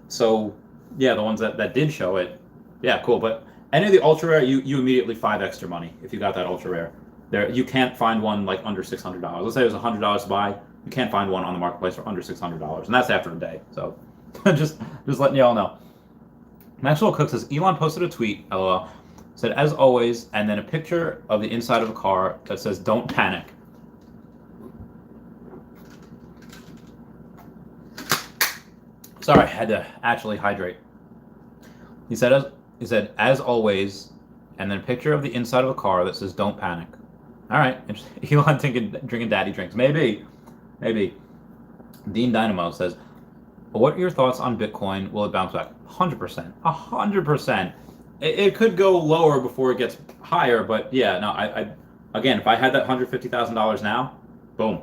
So yeah, the ones that did show it, yeah, cool. But any of the ultra rare, you immediately 5 extra money if you got that ultra rare. There, you can't find one like under $600. Let's say it was $100 to buy. You can't find one on the marketplace for under $600, and that's after a day. So, just letting y'all know. Maxwell Cook says Elon posted a tweet. LOL. Said as always, and then a picture of the inside of a car that says "Don't panic." Sorry, I had to actually hydrate. He said as always, and then a picture of the inside of a car that says "Don't panic." All right, Elon drinking daddy drinks. Maybe. Dean Dynamo says, what are your thoughts on Bitcoin? Will it bounce back? 100%. 100%. It could go lower before it gets higher, but yeah, no, I again, if I had that $150,000 now, boom,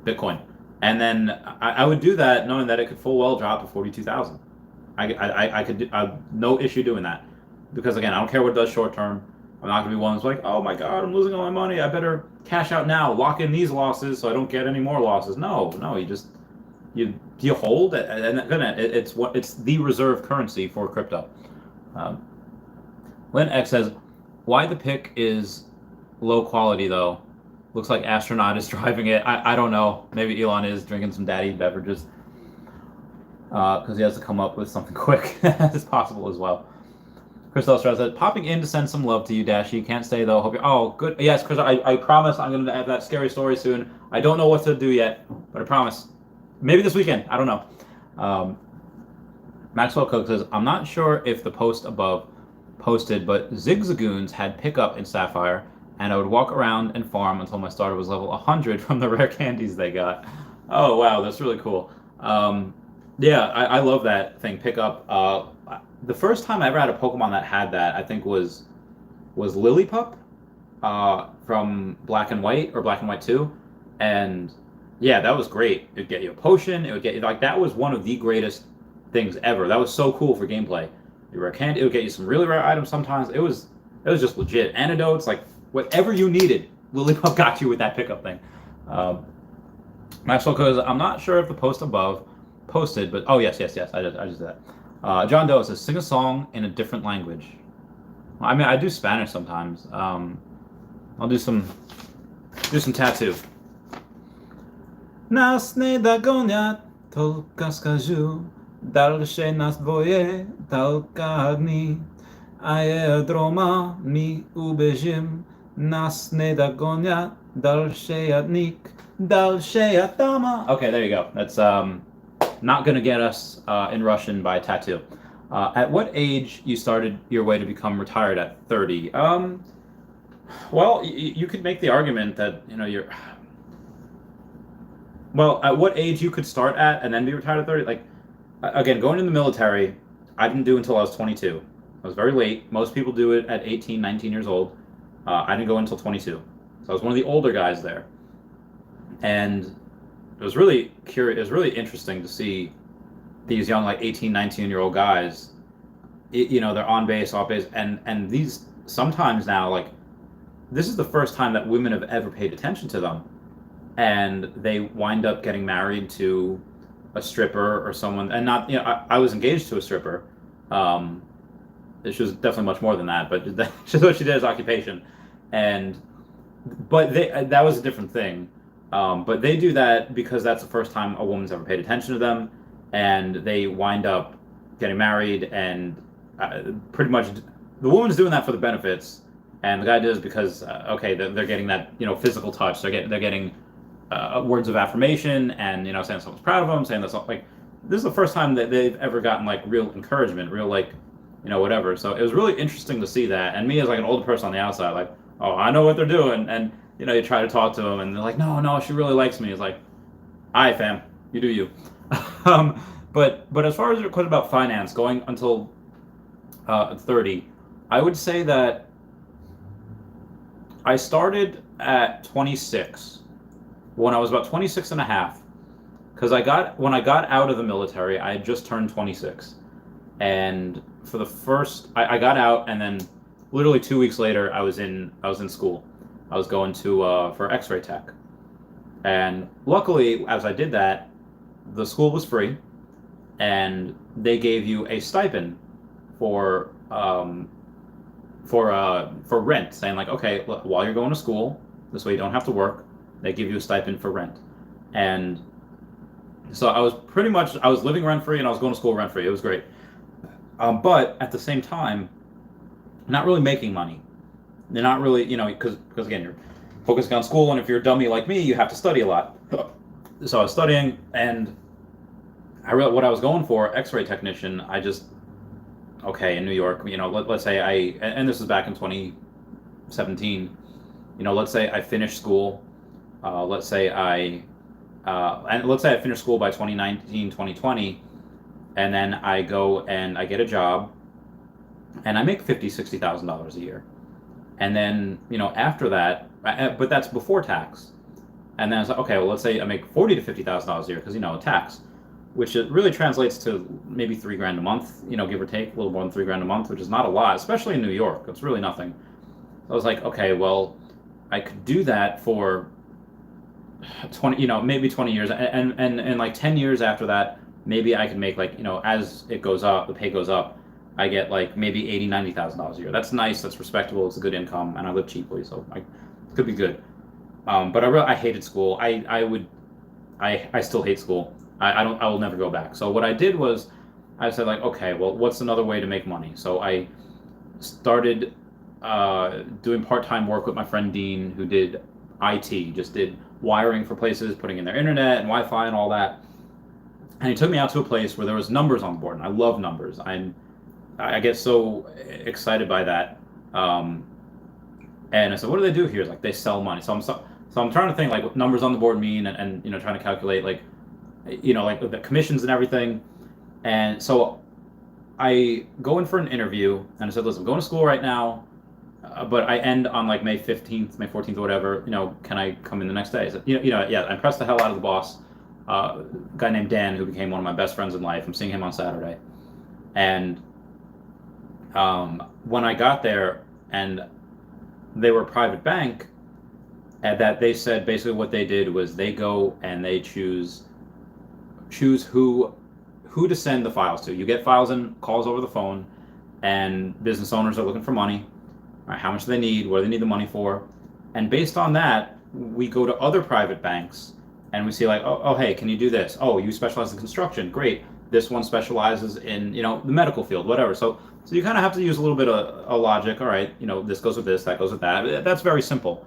Bitcoin. And then I would do that knowing that it could full well drop to 42,000. I could no issue doing that. Because again, I don't care what it does short term. I'm not gonna be one that's like, oh my God, I'm losing all my money. I better cash out now, lock in these losses so I don't get any more losses. No, you hold it, and it's the reserve currency for crypto. Lynn X says, why the pick is low quality though? Looks like Astronaut is driving it. I don't know. Maybe Elon is drinking some daddy beverages because he has to come up with something quick as possible as well. Crystal Strauss said, popping in to send some love to you, Dashy. Can't stay though. Hope you. Oh, good. Yes, Chris. I promise I'm going to have that scary story soon. I don't know what to do yet, but I promise. Maybe this weekend. I don't know. Maxwell Cook says, I'm not sure if the post above posted, but Zigzagoons had pickup in Sapphire, and I would walk around and farm until my starter was level 100 from the rare candies they got. Oh, wow. That's really cool. Yeah, I love that thing. Pickup. The first time I ever had a Pokemon that had that, I think was Lillipup from Black and White or Black and White 2. And yeah, that was great. It would get you a potion. It would get you, like, that was one of the greatest things ever. That was so cool for gameplay. Your rare candy, it would get you some really rare items sometimes. It was just legit. Antidotes, like whatever you needed, Lillipup got you with that pickup thing. Maxwell goes, I'm not sure if the post above posted, but oh yes, I just did that. John Doe says, sing a song in a different language. Well, I mean, I do Spanish sometimes. I'll do some tattoo. Nas ne dagoniat tolka skaju, dalsze nas dwoje talka agni, a droma mi ubežim, nas ne dagoniat dalsze jadnik, dalsze jatama. Okay, there you go. That's not going to get us in Russian by tattoo. At what age you started your way to become retired at 30? Well, you could make the argument that, you're... Well, at what age you could start at and then be retired at 30? Like, again, going in the military, I didn't do until I was 22. I was very late. Most people do it at 18, 19 years old. I didn't go until 22. So I was one of the older guys there. And it was really curious. It was really interesting to see these young, like 18, 19-year-old guys. They're on base, off base, and these sometimes now, like, this is the first time that women have ever paid attention to them, and they wind up getting married to a stripper or someone, and not, I was engaged to a stripper. She was definitely much more than that, but that's just what she did as occupation, but that was a different thing. But they do that because that's the first time a woman's ever paid attention to them, and they wind up getting married, and pretty much the woman's doing that for the benefits, and the guy does because they're getting that physical touch. They're getting words of affirmation, and saying someone's proud of them, saying that's like this is the first time that they've ever gotten like real encouragement, real like whatever. So it was really interesting to see that, and me as like an older person on the outside, like, oh, I know what they're doing, and you try to talk to them, and they're like, no, she really likes me. It's like, all right, fam, you do you. But as far as your question about finance, going until 30, I would say that I started at 26 when I was about 26 and a half, because when I got out of the military, I had just turned 26, and for the first, I got out, and then literally 2 weeks later, I was in school. I was going to for X-ray tech, and luckily, as I did that, the school was free, and they gave you a stipend for rent, saying like, okay, look, while you're going to school, this way you don't have to work. They give you a stipend for rent, and so I was living rent free, and I was going to school rent free. It was great, but at the same time, not really making money. They're not really, because again, you're focusing on school, and if you're a dummy like me, you have to study a lot. So I was studying, and I realized what I was going for, X-ray technician. In New York, let's say and this was back in 2017, let's say I finished school, let's say I finished school by 2019, 2020, and then I go and I get a job, and I make $50,000-$60,000 a year. And then, after that, but that's before tax. And then I was like, okay, well, let's say I make $40,000 to $50,000 a year because, tax, which it really translates to maybe $3,000 a month, give or take, a little more than $3,000 a month, which is not a lot, especially in New York. It's really nothing. I was like, okay, well, I could do that for 20, maybe 20 years, and like 10 years after that, maybe I could make like, as it goes up, the pay goes up, I get like maybe $80,000, $90,000 a year. That's nice. That's respectable. It's a good income, and I live cheaply, so it could be good. But I hated school. I still hate school. I will never go back. So what I did was I said like, okay, well, what's another way to make money? So I started doing part-time work with my friend Dean, who did IT, just did wiring for places, putting in their internet and Wi-Fi and all that. And he took me out to a place where there was numbers on the board, and I love numbers. I get so excited by that. Um, and I said, what do they do here? It's like they sell money. So I'm trying to think like what numbers on the board mean, and trying to calculate like like the commissions and everything. And so I go in for an interview, and I said, listen, I'm going to school right now, but I end on like May 15th, May 14th, or whatever. Can I come in the next day? I said, yeah. I pressed the hell out of the boss, a guy named Dan, who became one of my best friends in life. I'm seeing him on Saturday, and when I got there, and they were a private bank, and that they said basically what they did was they go and they choose who to send the files to. You get files and calls over the phone, and business owners are looking for money. All right, how much do they need? What do they need the money for? And based on that, we go to other private banks and we see like, oh, hey, can you do this? Oh, you specialize in construction. Great. This one specializes in the medical field, whatever. So you kind of have to use a little bit of a logic. All right, this goes with this, that goes with that. That's very simple.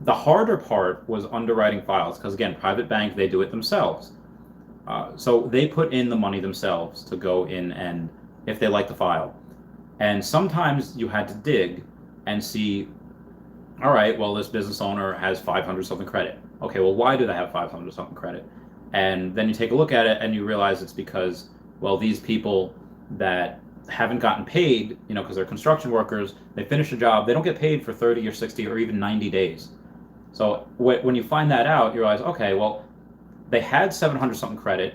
The harder part was underwriting files because, again, private bank, they do it themselves. So they put in the money themselves to go in and if they like the file. And sometimes you had to dig and see, all right, well, this business owner has 500 something credit. Okay, well, why do they have 500 something credit? And then you take a look at it and you realize it's because, well, these people that haven't gotten paid, because they're construction workers, they finish a job, they don't get paid for 30 or 60 or even 90 days. So when you find that out, you realize, okay, well, they had 700 something credit,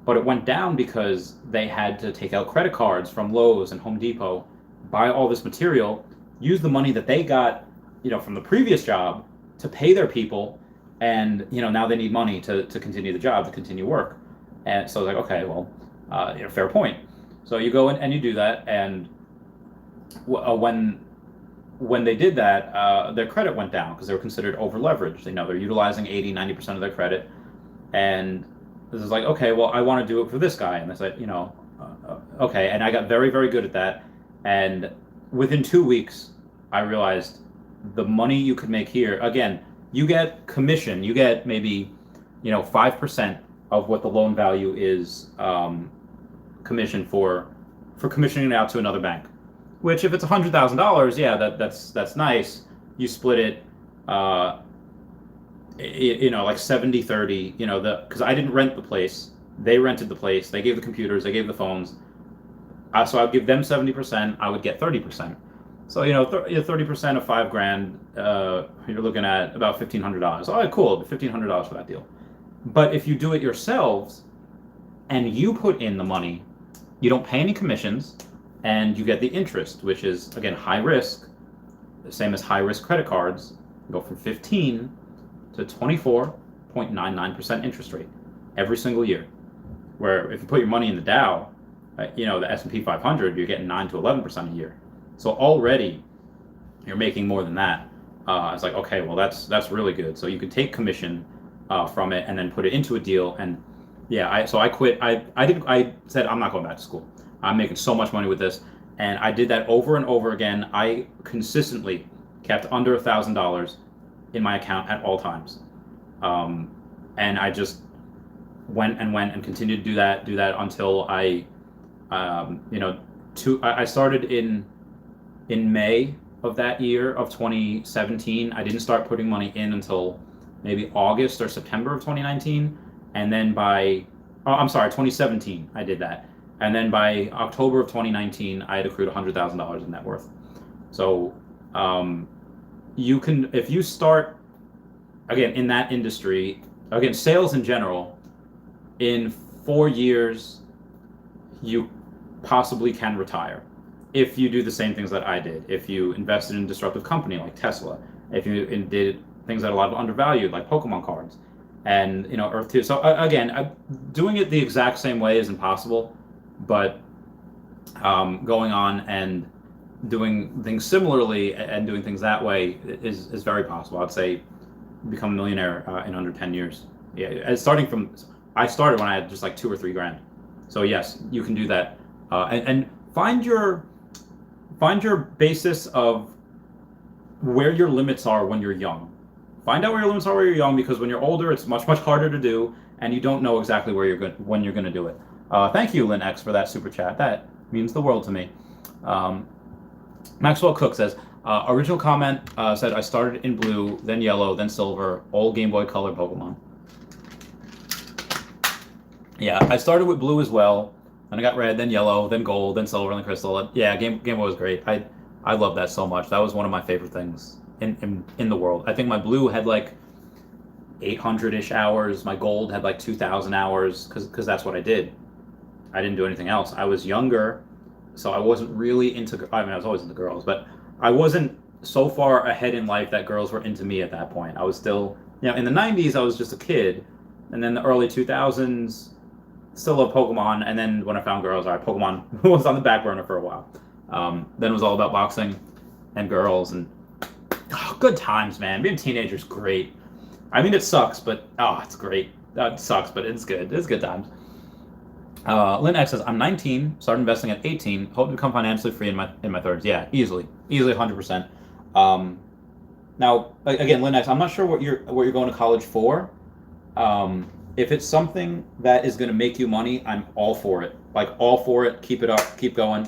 but it went down because they had to take out credit cards from Lowe's and Home Depot, buy all this material, use the money that they got, from the previous job to pay their people, and now they need money to continue the job, to continue work. And so it's like, okay, well, fair point. So you go in and you do that, and when they did that, their credit went down because they were considered over leveraged. They're utilizing 80-90% of their credit. And this is like, okay, well, I want to do it for this guy. And they said, okay. And I got very, very good at that. And within 2 weeks, I realized the money you could make here, again, you get commission, you get maybe, 5% of what the loan value is commission for commissioning it out to another bank. Which if it's $100,000, yeah, that's nice. You split it, like 70-30, because I didn't rent the place. They rented the place. They gave the computers. They gave the phones. So I'd give them 70%. I would get 30%. So, 30% of $5,000, you're looking at about $1,500. All right, cool. $1,500 for that deal. But if you do it yourselves and you put in the money, you don't pay any commissions and you get the interest, which is, again, high risk, the same as high risk credit cards. You go from 15 to 24.99% interest rate every single year. Where if you put your money in the Dow, the S&P 500, you're getting 9 to 11% a year. So already you're making more than that. It's like, okay, well, that's really good. So you could take commission from it and then put it into a deal. And yeah, I quit. I said, I'm not going back to school. I'm making so much money with this. And I did that over and over again. I consistently kept under $1,000 in my account at all times. And I just went and continued to do that until I started in May of that year of 2017. I didn't start putting money in until maybe August or September of 2019. And then 2017, I did that. And then by October of 2019, I had accrued $100,000 in net worth. So you can, if you start, again, in that industry, again, sales in general, in 4 years, you possibly can retire. If you do the same things that I did, if you invested in a disruptive company like Tesla, if you did things that a lot of undervalued like Pokemon cards, and Earth 2. So again, doing it the exact same way is impossible, but going on and doing things similarly and doing things that way is very possible. I'd say become a millionaire in under 10 years. Yeah, I started when I had just like 2 or 3 grand. So yes, you can do that, and find your basis of where your limits are when you're young. Find out where your limits are when you're young, because when you're older, it's much harder to do, and you don't know exactly when you're going to do it. Thank you, Lynn X, for that super chat. That means the world to me. Maxwell Cook says, original comment said, I started in blue, then yellow, then silver, all Game Boy Color Pokemon. Yeah, I started with blue as well, then I got red, then yellow, then gold, then silver, then crystal. Yeah, Game Boy was great. I love that so much. That was one of my favorite things in the world. I think my blue had like 800-ish hours. My gold had like 2,000 hours, because that's what I did. I didn't do anything else. I was younger, so I wasn't really into. I mean, I was always into girls, but I wasn't so far ahead in life that girls were into me at that point. I was still, in the 90s, I was just a kid, and then the early 2000s, still love Pokemon, and then when I found girls, all right, Pokemon was on the back burner for a while. Then it was all about boxing and girls, and good times, man. Being a teenager is great. I mean, it sucks, but it's great. It sucks, but it's good. It's good times. Lynn X says, I'm 19, started investing at 18, hope to become financially free in my 30s. Yeah, easily 100%. Now, again, Lynn X, I'm not sure what you're going to college for. If it's something that is going to make you money, I'm all for it. Like, all for it. Keep it up. Keep going.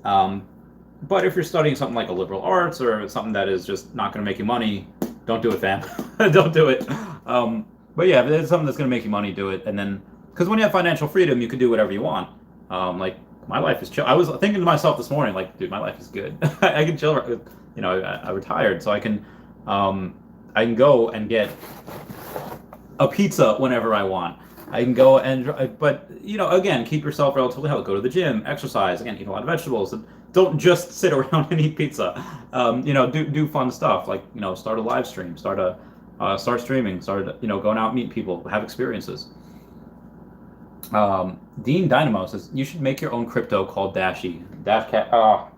But if you're studying something like a liberal arts or something that is just not going to make you money, don't do it, fam. Don't do it. But yeah, if it's something that's going to make you money, do it. And then, because when you have financial freedom, you can do whatever you want. Like, my life is chill. I was thinking to myself this morning, like, dude, my life is good. I can chill. I retired, so I can go and get a pizza whenever I want. I can go but again, keep yourself relatively healthy. Go to the gym, exercise. Again, eat a lot of vegetables. Don't just sit around and eat pizza. Do fun stuff, like start a live stream, start streaming, going out, meet people, have experiences. Dean Dynamo says, you should make your own crypto called Dashi. Dashcat.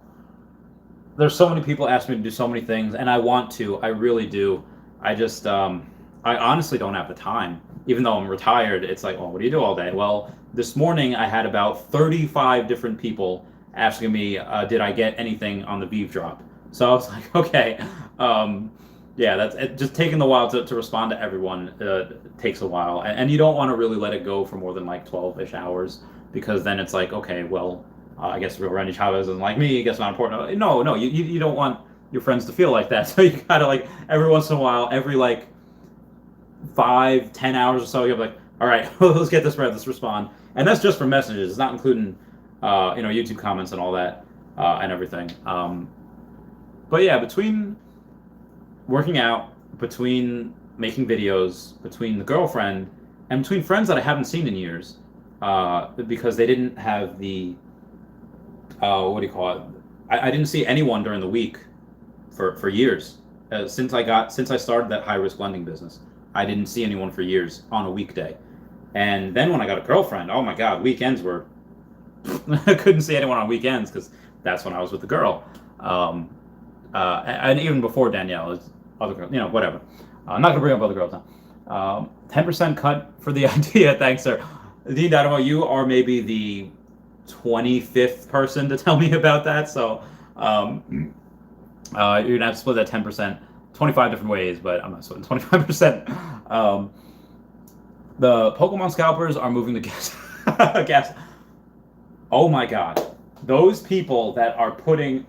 There's so many people ask me to do so many things, and I want to. I really do. I just, I honestly don't have the time. Even though I'm retired, it's like, well, what do you do all day? Well, this morning I had about 35 different people asking me, did I get anything on the beef drop? So I was like, okay. Yeah, that's it. Just taking the while to respond to everyone takes a while, and you don't want to really let it go for more than like 12-ish hours, because then it's like, okay, well, I guess Randy Chavez isn't like me. I guess not important. No, you don't want your friends to feel like that. So you gotta, like, every once in a while, every like 5-10 hours or so, you're like, all right, let's get this right, let's respond. And that's just for messages. It's not including YouTube comments and all that and everything. But yeah, between working out, between making videos, between the girlfriend, and between friends that I haven't seen in years, because they didn't have the what do you call it? I didn't see anyone during the week for years. Since I started that high risk lending business, I didn't see anyone for years on a weekday. And then when I got a girlfriend, oh my God, weekends were I couldn't see anyone on weekends, because that's when I was with the girl. And even before Danielle, other girls, whatever. I'm not gonna bring up other girls now. 10% cut for the idea. Thanks, sir. Dean Dynamo, you are maybe the 25th person to tell me about that. So you're gonna have to split that 10%, 25 different ways, but I'm not splitting 25%. The Pokemon scalpers are moving the gas. Oh my God, those people that are putting.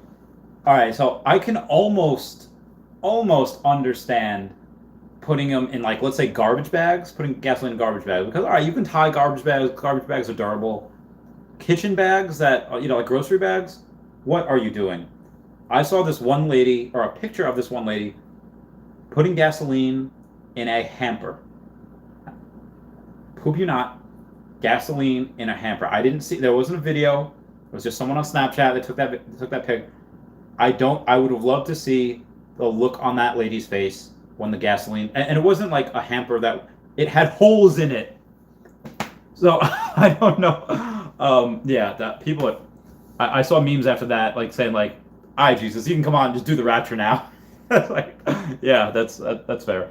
All right, so I can almost understand putting them in, like, let's say garbage bags, putting gasoline in garbage bags, because all right, you can tie garbage bags. Garbage bags are durable. Kitchen bags that like grocery bags, what are you doing? I saw this one lady, or a picture of this one lady, putting gasoline in a hamper. Poop you not, gasoline in a hamper. I didn't see. There wasn't a video. It was just someone on Snapchat that took that pic. I would have loved to see the look on that lady's face when the gasoline, and it wasn't like a hamper that it had holes in it. So I don't know. Yeah, that people. I saw memes after that, like saying like, "Ay, Jesus, you can come on, just do the rapture now." That's like, yeah, that's fair.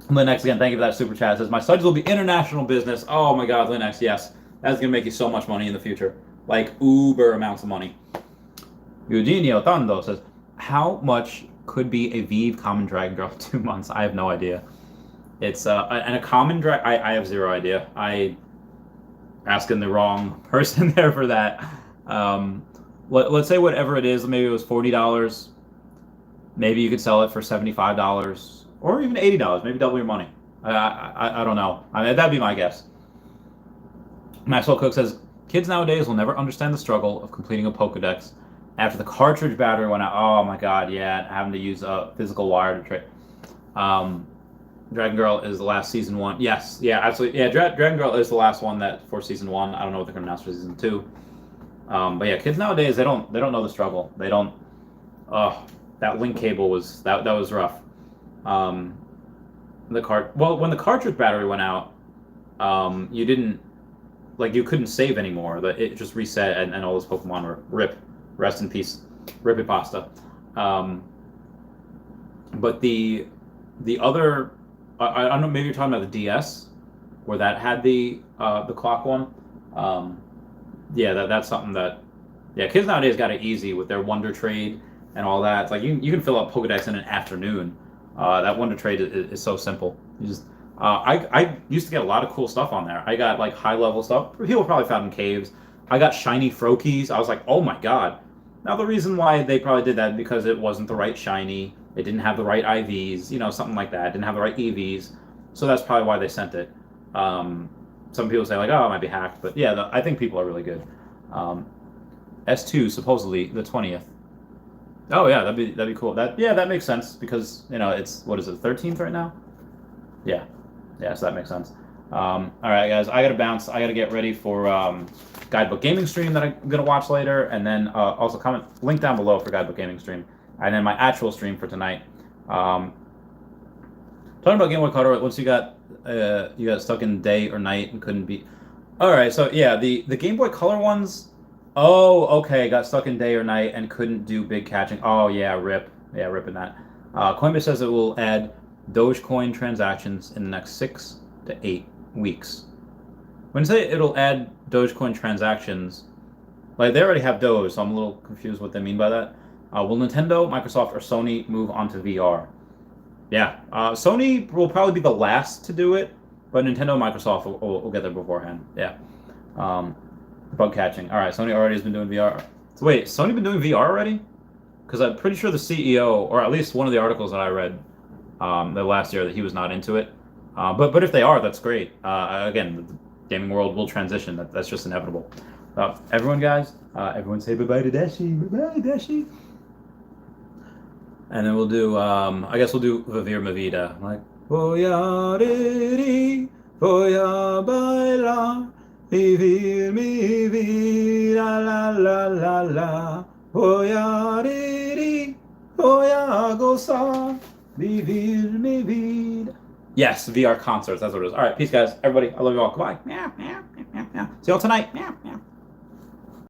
Linux, again, thank you for that super chat. It says, my studies will be international business. Oh my God, Linux, yes. That's going to make you so much money in the future. Like uber amounts of money. Eugenio Tondo says, how much could be a Vive common Dragon Girl 2 months? I have no idea. It's and a common drag. I have zero idea. I asking the wrong person there for that. Let's say whatever it is. Maybe it was $40. Maybe you could sell it for $75 or even $80. Maybe double your money. I don't know. I mean, that'd be my guess. Maxwell Cook says, kids nowadays will never understand the struggle of completing a Pokedex after the cartridge battery went out. Oh my God, yeah, having to use a physical wire to trade. Dragon Girl is the last season 1. Yes, yeah, absolutely. Yeah, Dragon Girl is the last one that for season 1. I don't know what they're gonna announce for season 2. But yeah, kids nowadays they don't know the struggle. They don't. That link cable was that was rough. When the cartridge battery went out, you didn't you couldn't save anymore. It just reset and all those Pokemon were rip. Rest in peace, Rippy Pasta. But the other, I don't know, maybe you're talking about the DS, where that had the clock one. Yeah, that's something that, yeah, kids nowadays got it easy with their Wonder Trade and all that. It's like you can fill up Pokedex in an afternoon. That Wonder Trade is so simple. You just I used to get a lot of cool stuff on there. I got like high level stuff. People probably found in caves. I got shiny Froakies. I was like, oh my God. Now the reason why they probably did that is because it wasn't the right shiny. It didn't have the right IVs, something like that. It didn't have the right EVs. So that's probably why they sent it. Some people say like, oh, it might be hacked. But yeah, I think people are really good. S2 supposedly the 20th. Oh yeah, that'd be cool. That makes sense because it's, what is it, 13th right now? Yeah, so that makes sense. All right, guys, I gotta bounce. I gotta get ready for Guidebook Gaming stream that I'm gonna watch later, and then also comment link down below for Guidebook Gaming stream, and then my actual stream for tonight. Talking about Game Boy Color, once you got stuck in day or night and couldn't beat. All right, so yeah, the Game Boy Color ones. Oh, okay, got stuck in day or night and couldn't do big catching. Oh yeah, rip. Yeah, ripping that. Coinbase says it will add Dogecoin transactions in the next 6 to 8 weeks. When they say it'll add Dogecoin transactions, like they already have Doge, so I'm a little confused what they mean by that. Will Nintendo, Microsoft, or Sony move on to VR? Yeah, Sony will probably be the last to do it, but Nintendo and Microsoft will get there beforehand. Yeah. Bug catching. All right, Sony already has been doing VR. So wait, Sony been doing VR already? Because I'm pretty sure the CEO, or at least one of the articles that I read the last year, that he was not into it. But if they are, that's great. Again, the gaming world will transition. That's just inevitable. Everyone, guys, everyone say bye-bye to Dashi. Bye-bye, Dashi. And then we'll do, I guess we'll do Vivir Mi Vida. Like, voy a bailar, vivir mi vida, la la la la. Voy a gozar, vivir mi vida. Yes, VR concerts, that's what it is. All right, peace, guys. Everybody, I love you all. Goodbye. See you all tonight.